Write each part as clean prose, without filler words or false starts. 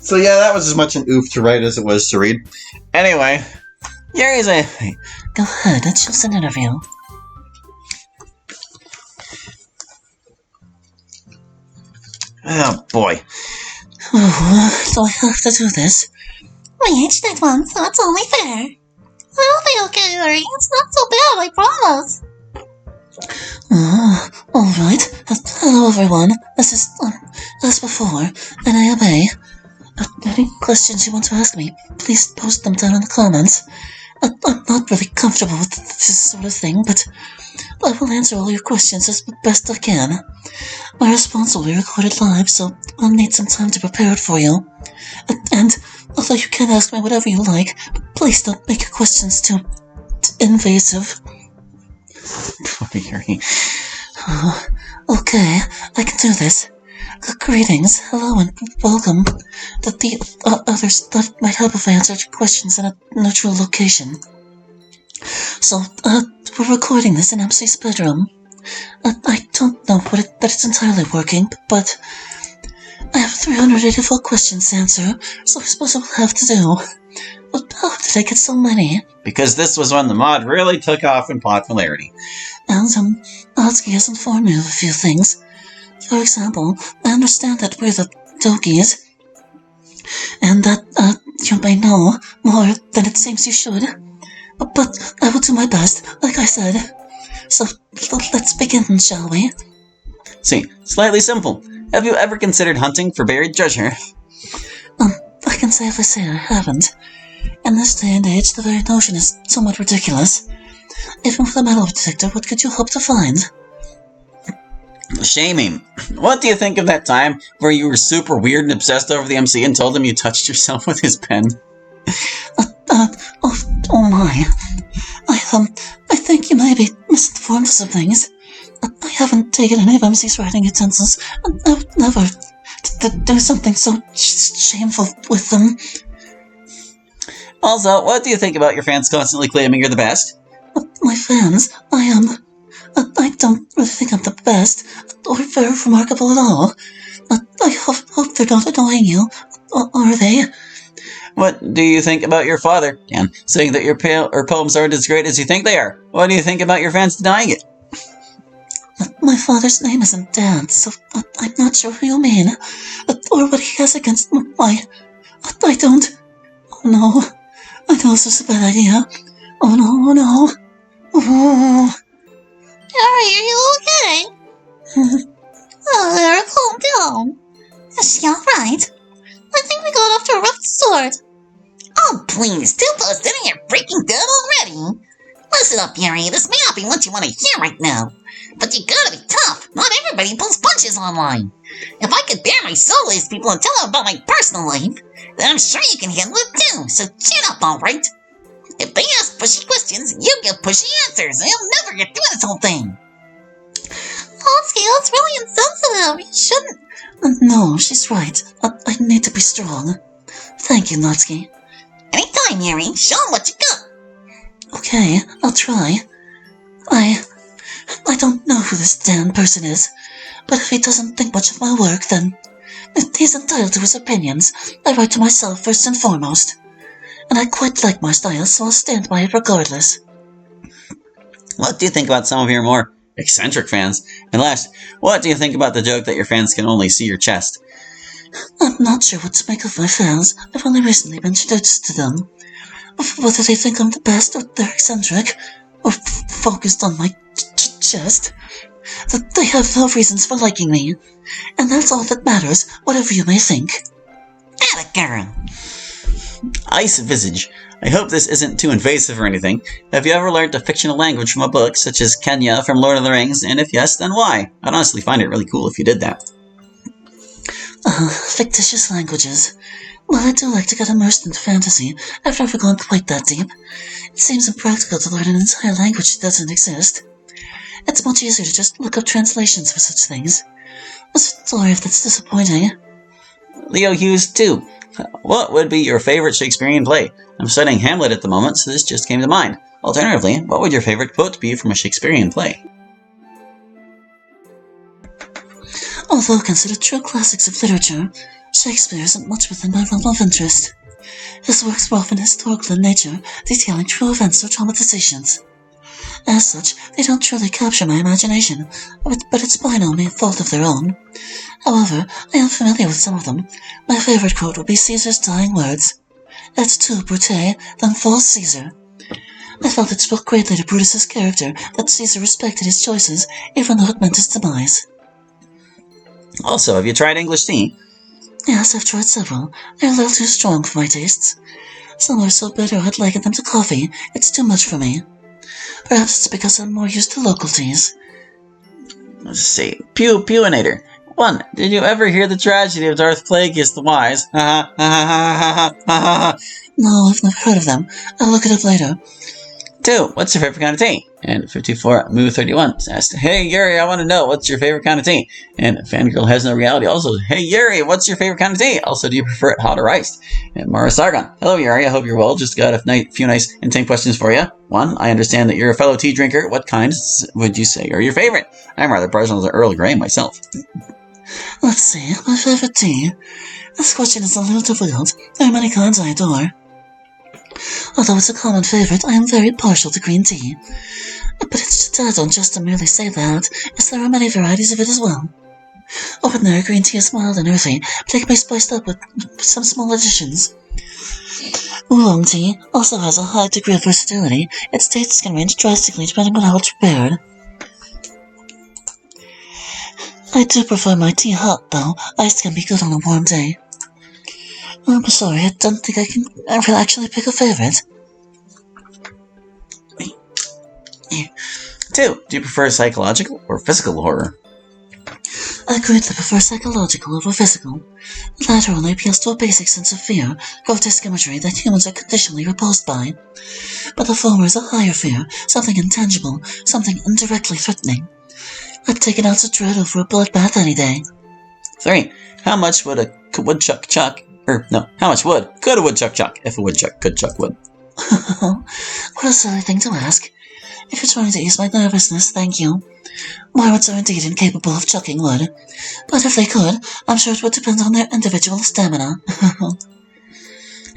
So yeah, that was as much an oof to write as it was to read. Anyway, Yuri's a... Go ahead and choose an interview. Oh boy. Oh, do I have to do this? We each did one, so it's only fair. It'll be okay, Yuri. It's not so bad, I promise. Alright. Hello everyone. This is, as before, and I obey. Any questions you want to ask me, please post them down in the comments. I'm not really comfortable with this sort of thing, but I will answer all your questions as best I can. My response will be recorded live, so I'll need some time to prepare it for you. And although you can ask me whatever you like, please don't make your questions too invasive. Poor Yuri. Okay, I can do this. Greetings, hello, and welcome. The others that might help if I answered your questions in a neutral location. So, we're recording this in MC's bedroom. I don't know that it's entirely working, but I have 384 questions to answer, so I suppose I will have to do. But how did I get so many? Because this was when the mod really took off in popularity. And, Natsuki has informed me of a few things. For example, I understand that we're the Dogies, and that, you may know more than it seems you should. But I will do my best, like I said. So, let's begin, shall we? See, slightly simple. Have you ever considered hunting for buried treasure? I can safely say I haven't. In this day and age, the very notion is somewhat ridiculous. Even with a metal detector, what could you hope to find? Shaming. What do you think of that time where you were super weird and obsessed over the MC and told him you touched yourself with his pen? Oh my. I think you may be misinformed of some things. I haven't taken any of MC's writing utensils, and I would never do something so shameful with them. Also, what do you think about your fans constantly claiming you're the best? My fans, I don't really think I'm the best, or very remarkable at all. I hope they're not annoying you, are they? What do you think about your father, Dan, saying that your poems aren't as great as you think they are? What do you think about your fans denying it? My father's name isn't Dan, so I'm not sure who you mean, or what he has against I don't. Oh no, I know this is a bad idea. Oh no. Oh. Yuri, are you okay? Oh, Yuri, calm down. Is she alright? I think we got off to a rough start. Oh, please, 2 posts in and you're freaking dead already. Listen up, Yuri, this may not be what you want to hear right now, but you gotta be tough. Not everybody pulls punches online. If I could bear my soul as people and tell them about my personal life, then I'm sure you can handle it too, so chin up, alright? If they ask pushy questions, you give pushy answers, and you'll never get through this whole thing. Natsuki, that's really insensitive. You shouldn't. No, she's right. I need to be strong. Thank you, Natsuki. Anytime, Yuri. Show 'em what you got. Okay, I'll try. I don't know who this Dan person is, but if he doesn't think much of my work, then he's entitled to his opinions. I write to myself first and foremost. And I quite like my style, so I'll stand by it regardless. What do you think about some of your more eccentric fans? And last, what do you think about the joke that your fans can only see your chest? I'm not sure what to make of my fans. I've only recently been introduced to them. Whether they think I'm the best, or they're eccentric, or focused on my chest, that they have no reasons for liking me. And that's all that matters, whatever you may think. Atta girl. Ice Visage. I hope this isn't too invasive or anything. Have you ever learned a fictional language from a book, such as Kenya from Lord of the Rings, and if yes, then why? I'd honestly find it really cool if you did that. Fictitious languages. Well, I do like to get immersed into fantasy. I've never gone quite that deep. It seems impractical to learn an entire language that doesn't exist. It's much easier to just look up translations for such things. Sorry if that's disappointing. Leo Hughes, too. What would be your favorite Shakespearean play? I'm studying Hamlet at the moment, so this just came to mind. Alternatively, what would your favorite quote be from a Shakespearean play? Although considered true classics of literature, Shakespeare isn't much within my realm of interest. His works were often historical in nature, detailing true events or dramatizations. As such, they don't truly capture my imagination, but it's by no means fault of their own. However, I am familiar with some of them. My favorite quote would be Caesar's dying words. Et tu, Brute, than false Caesar. I felt it spoke greatly to Brutus's character that Caesar respected his choices, even though it meant his demise. Also, have you tried English tea? Yes, I've tried several. They're a little too strong for my tastes. Some are so bitter I'd liken them to coffee. It's too much for me. Perhaps it's because I'm more used to local teas. Let's see. Pewinator. 1. Did you ever hear the tragedy of Darth Plagueis the Wise? Ha ha ha ha ha ha ha. No, I've never heard of them. I'll look it up later. 2. What's your favorite kind of tea? And 54 Moo31 asked, Hey Yuri, I want to know what's your favorite kind of tea? And Fangirl Has No Reality also, Hey Yuri, what's your favorite kind of tea? Also, do you prefer it hot or iced? And Mara Sargon, Hello Yuri, I hope you're well. Just got a few nice and 10 questions for you. 1. I understand that you're a fellow tea drinker. What kinds would you say are your favorite? I'm rather partial to Earl Grey myself. Let's see, my favorite tea. This question is a little difficult. There are many kinds I adore. Although it's a common favorite, I am very partial to green tea. But I don't just merely say that, as there are many varieties of it as well. Ordinary green tea is mild and earthy, but it can be spiced up with some small additions. Oolong tea also has a high degree of versatility. Its tastes can range drastically depending on how it's prepared. I do prefer my tea hot, though. Ice can be good on a warm day. I'm sorry, I don't think I can ever actually pick a favorite. 2. Do you prefer psychological or physical horror? I greatly prefer psychological over physical. The latter only appeals to a basic sense of fear, grotesque imagery that humans are conditionally repulsed by. But the former is a higher fear, something intangible, something indirectly threatening. I'd take an ounce of dread over a bloodbath any day. 3. How much would a woodchuck chuck? How much wood could a woodchuck chuck if a woodchuck could chuck wood? What a silly thing to ask. If you're trying to ease my nervousness, thank you. Marmots are indeed incapable of chucking wood. But if they could, I'm sure it would depend on their individual stamina.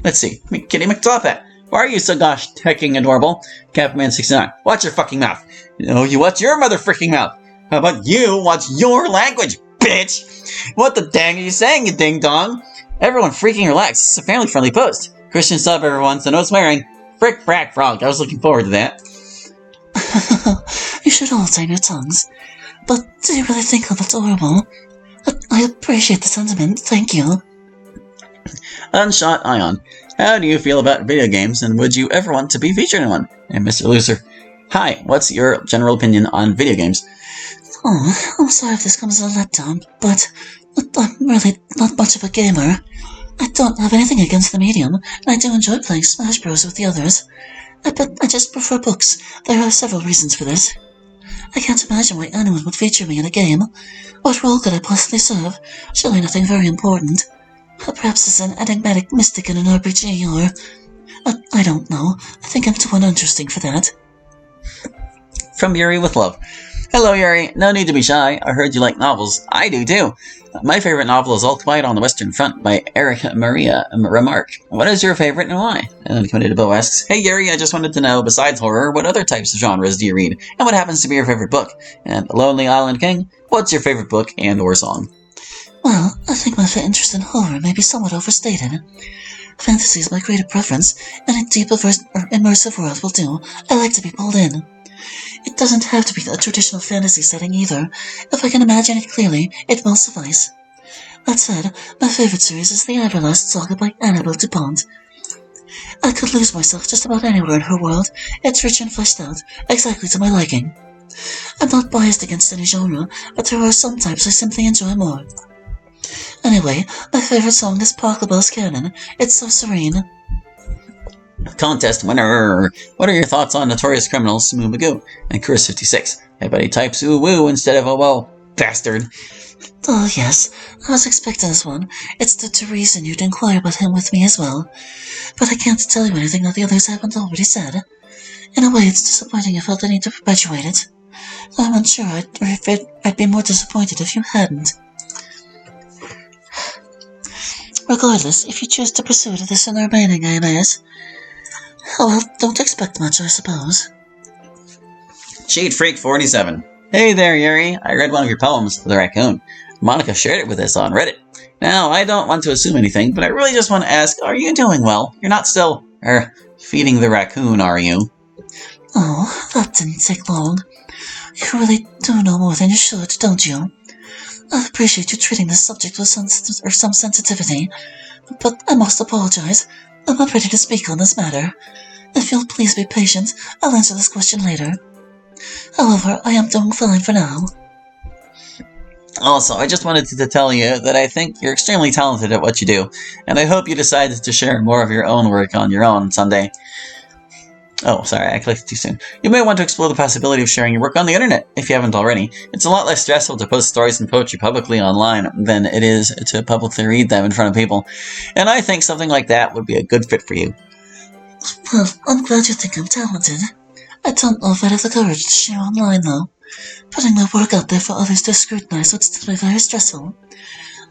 Let's see. Kitty McToppet. Why are you so gosh hecking adorable? Capman69. Watch your fucking mouth. No, you watch your mother freaking mouth. How about you watch your language, bitch? What the dang are you saying, you ding dong? Everyone freaking relax. It's a family-friendly post. Christian sub, everyone, so no swearing. Frick, frack, frog. I was looking forward to that. You should all tame your tongues. But do you really think I'm adorable? I appreciate the sentiment, thank you. Unshot Ion. How do you feel about video games, and would you ever want to be featured in one? And Mr. Loser. Hi, what's your general opinion on video games? Oh, I'm sorry if this comes as a letdown, but I'm really not much of a gamer. I don't have anything against the medium, and I do enjoy playing Smash Bros. With the others. But I just prefer books. There are several reasons for this. I can't imagine why anyone would feature me in a game. What role could I possibly serve? Surely nothing very important. Perhaps as an enigmatic mystic in an RPG, or... I don't know. I think I'm too uninteresting for that. From Yuri with love. Hello, Yuri. No need to be shy. I heard you like novels. I do, too. My favorite novel is All Quiet on the Western Front by Eric Maria Remarque. What is your favorite and why? And Committed Bo asks, Hey, Yuri, I just wanted to know, besides horror, what other types of genres do you read? And what happens to be your favorite book? And Lonely Island King, what's your favorite book and or song? Well, I think my interest in horror may be somewhat overstated. Fantasy is my greater preference, and a deep, immersive world will do. I like to be pulled in. It doesn't have to be a traditional fantasy setting either. If I can imagine it clearly, it will suffice. That said, my favorite series is the Everlast Saga by Annabelle DuPont. I could lose myself just about anywhere in her world. It's rich and fleshed out, exactly to my liking. I'm not biased against any genre, but there are some types I simply enjoy more. Anyway, my favorite song is Park LaBelle's Canon. It's so serene. Contest winner! What are your thoughts on Notorious Criminal Samu Magoo and Chris56? I bet he types ooh woo instead of oh well, bastard. Oh yes, I was expecting this one. It's the reason you'd inquire about him with me as well. But I can't tell you anything that the others haven't already said. In a way, it's disappointing you felt the need to perpetuate it. I'm unsure I'd be more disappointed if you hadn't. Regardless, if you choose to pursue this in the remaining AMAs, oh well, don't expect much, I suppose. Cheat Freak 47. Hey there, Yuri. I read one of your poems, The Raccoon. Monica shared it with us on Reddit. Now, I don't want to assume anything, but I really just want to ask, are you doing well? You're not still, feeding the raccoon, are you? Oh, that didn't take long. You really do know more than you should, don't you? I appreciate you treating this subject with some sensitivity, but I must apologize. I'm not ready to speak on this matter. If you'll please be patient, I'll answer this question later. However, I am doing fine for now. Also, I just wanted to tell you that I think you're extremely talented at what you do, and I hope you decide to share more of your own work on your own someday. Oh, sorry, I clicked too soon. You may want to explore the possibility of sharing your work on the internet, if you haven't already. It's a lot less stressful to post stories and poetry publicly online than it is to publicly read them in front of people, and I think something like that would be a good fit for you. Well, I'm glad you think I'm talented. I don't know if I'd have the courage to share online, though. Putting my work out there for others to scrutinize would still be very stressful.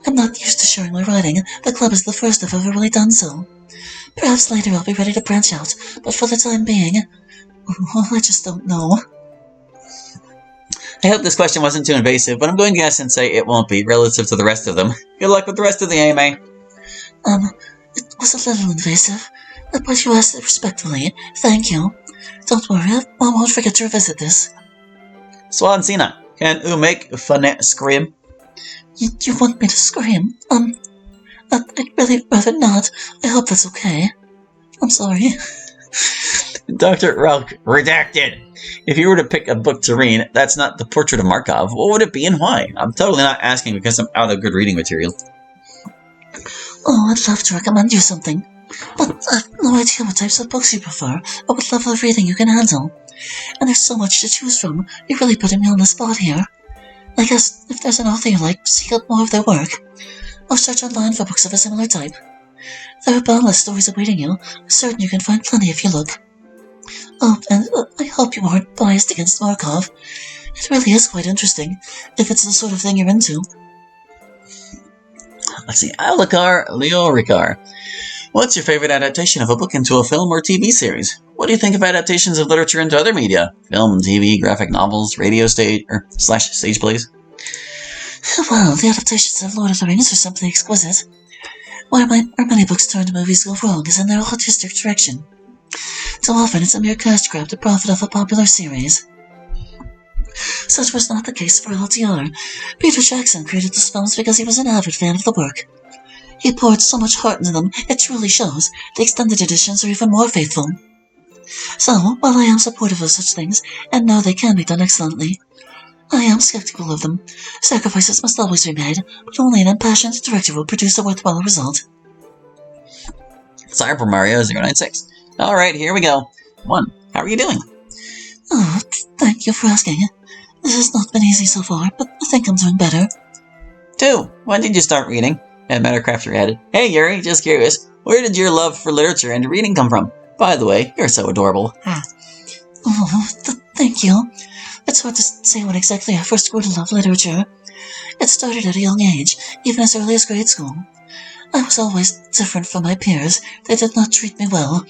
I'm not used to sharing my writing. The club is the first I've ever really done so. Perhaps later I'll be ready to branch out, but for the time being, I just don't know. I hope this question wasn't too invasive, but I'm going to guess and say it won't be, relative to the rest of them. Good luck with the rest of the AMA. It was a little invasive, but you asked it respectfully. Thank you. Don't worry, I won't forget to revisit this. Swansina, can you make Fanette scream? You want me to scream? I'd really rather not. I hope that's okay. I'm sorry. Dr. Ralk, redacted. If you were to pick a book to read, that's not The Portrait of Markov, what would it be and why? I'm totally not asking because I'm out of good reading material. Oh, I'd love to recommend you something, but I've no idea what types of books you prefer or what level of reading you can handle. And there's so much to choose from, you're really putting me on the spot here. I guess if there's an author you like, seek out more of their work. Or search online for books of a similar type. There are boundless stories awaiting you. I'm certain you can find plenty if you look. Oh, and I hope you aren't biased against Markov. It really is quite interesting, if it's the sort of thing you're into. Let's see, Alakar Leorikar. What's your favorite adaptation of a book into a film or TV series? What do you think of adaptations of literature into other media? Film, TV, graphic novels, radio stage, / stage plays? Well, the adaptations of Lord of the Rings are simply exquisite. Where many books turned movies go wrong is in their artistic direction. So often it's a mere cash grab to profit off a popular series. Such was not the case for LTR. Peter Jackson created those films because he was an avid fan of the work. He poured so much heart into them, it truly shows. The extended editions are even more faithful. So, while I am supportive of such things, and know they can be done excellently, I am skeptical of them. Sacrifices must always be made, but only an impassioned director will produce a worthwhile result. Cyber Mario 096. Alright, here we go. 1. How are you doing? Oh, thank you for asking. This has not been easy so far, but I think I'm doing better. 2. When did you start reading? And Mattercrafter added, Hey Yuri, just curious, where did your love for literature and reading come from? By the way, you're so adorable. Oh, thank you. It's hard to say when exactly I first grew to love literature. It started at a young age, even as early as grade school. I was always different from my peers. They did not treat me well.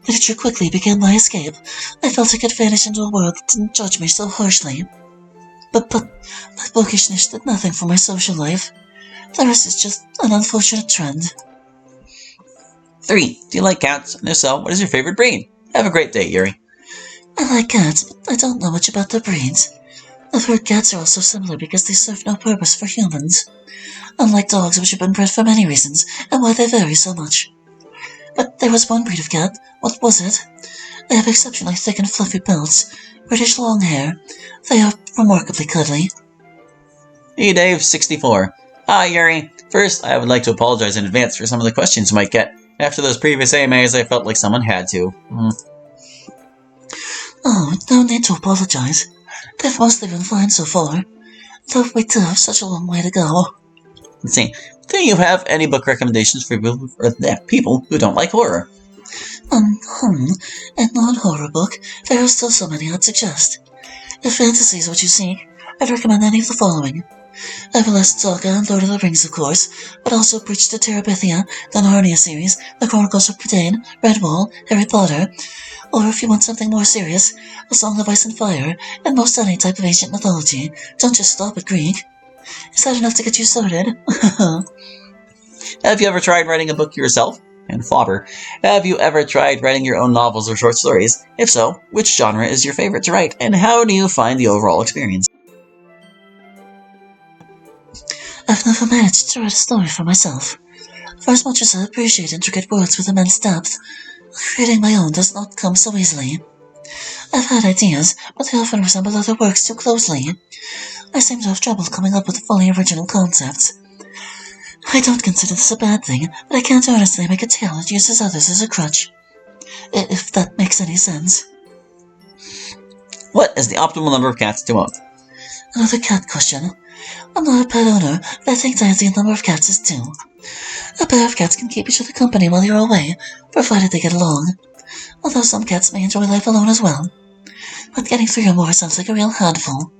Literature quickly became my escape. I felt I could vanish into a world that didn't judge me so harshly. But my bookishness did nothing for my social life. The rest is just an unfortunate trend. 3. Do you like cats? And if so, what is your favorite breed? Have a great day, Yuri. I like cats, but I don't know much about their breeds. I've heard cats are also similar because they serve no purpose for humans. Unlike dogs, which have been bred for many reasons, and why they vary so much. But there was one breed of cat. What was it? They have exceptionally thick and fluffy pelts, British long hair. They are remarkably cuddly. Hey Dave, 64. Hi Yuri. First, I would like to apologize in advance for some of the questions you might get. After those previous AMAs, I felt like someone had to. Oh, no need to apologize. They've mostly been fine so far. Though we do have such a long way to go. Let's see. Do you have any book recommendations for people who don't like horror? A non-horror book, there are still so many I'd suggest. If fantasy is what you seek, I'd recommend any of the following. Everlast Saga and Lord of the Rings, of course, but also Bridge to Terabithia, the Narnia series, The Chronicles of Prydain, Redwall, Harry Potter, or if you want something more serious, A Song of Ice and Fire, and most any type of ancient mythology. Don't just stop at Greek. Is that enough to get you started? Have you ever tried writing a book yourself? And Flopper, have you ever tried writing your own novels or short stories? If so, which genre is your favorite to write, and how do you find the overall experience? I've never managed to write a story for myself. For as much as I appreciate intricate words with immense depth, creating my own does not come so easily. I've had ideas, but they often resemble other works too closely. I seem to have trouble coming up with fully original concepts. I don't consider this a bad thing, but I can't honestly make a tale that uses others as a crutch. If that makes any sense. What is the optimal number of cats to own? Another cat question. I'm not a pet owner, but I think the ideal number of cats is 2. A pair of cats can keep each other company while you're away, provided they get along. Although some cats may enjoy life alone as well. But getting 3 or more sounds like a real handful.